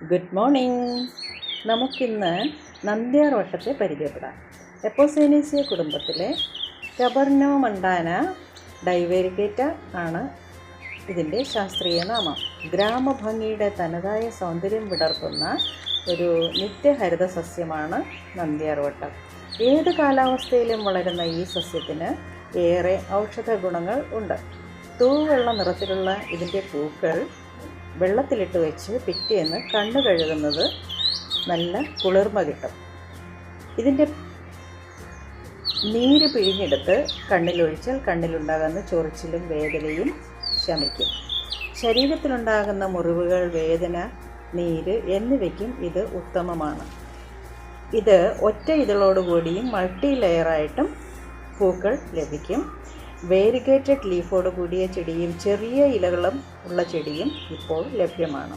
Good morning. നമുക്കിന്ന് നന്ദ്യാർവട്ടത്തെ പരിചയപ്പെടാം. എപ്പോസേനേസിയ കുടുംബത്തിലെ ടബർനോമണ്ടാന ഡൈവേരിഗേറ്റ ആണ് ഇതിൻ്റെ ശാസ്ത്രീയ നാമം. ഗ്രാമഭംഗിയുടെ തനതായ സൗന്ദര്യം വിടർത്തുന്ന ഒരു നിത്യഹരിത സസ്യമാണ് നന്ദ്യാർവട്ടം. ഏത് കാലാവസ്ഥയിലും വളരുന്ന ഈ സസ്യത്തിന് ഏറെ ഔഷധ ഗുണങ്ങൾ ഉണ്ട്. തൂവെള്ള നിറത്തിലുള്ള ഇതിൻ്റെ പൂക്കൾ വെള്ളത്തിലിട്ട് വെച്ച് പിറ്റേന്ന് കണ്ണ് കഴുകുന്നത് നല്ല കുളിർമ കിട്ടും. ഇതിൻ്റെ നീര് പിഴിഞ്ഞെടുത്ത് കണ്ണിലൊഴിച്ചാൽ കണ്ണിലുണ്ടാകുന്ന ചൊറിച്ചിലും വേദനയും ശമിക്കും. ശരീരത്തിലുണ്ടാകുന്ന മുറിവുകൾ, വേദന, നീര് എന്നിവയ്ക്കും ഇത് ഉത്തമമാണ്. ഇത് ഒറ്റ ഇതളോടുകൂടിയും മൾട്ടി ലെയറായിട്ടും പൂക്കൾ ലഭിക്കും. വേരിഗേറ്റഡ് ലീഫോട് കൂടിയ ചെടിയും ചെറിയ ഇലകളും ഉള്ള ചെടിയും ഇപ്പോൾ ലഭ്യമാണ്.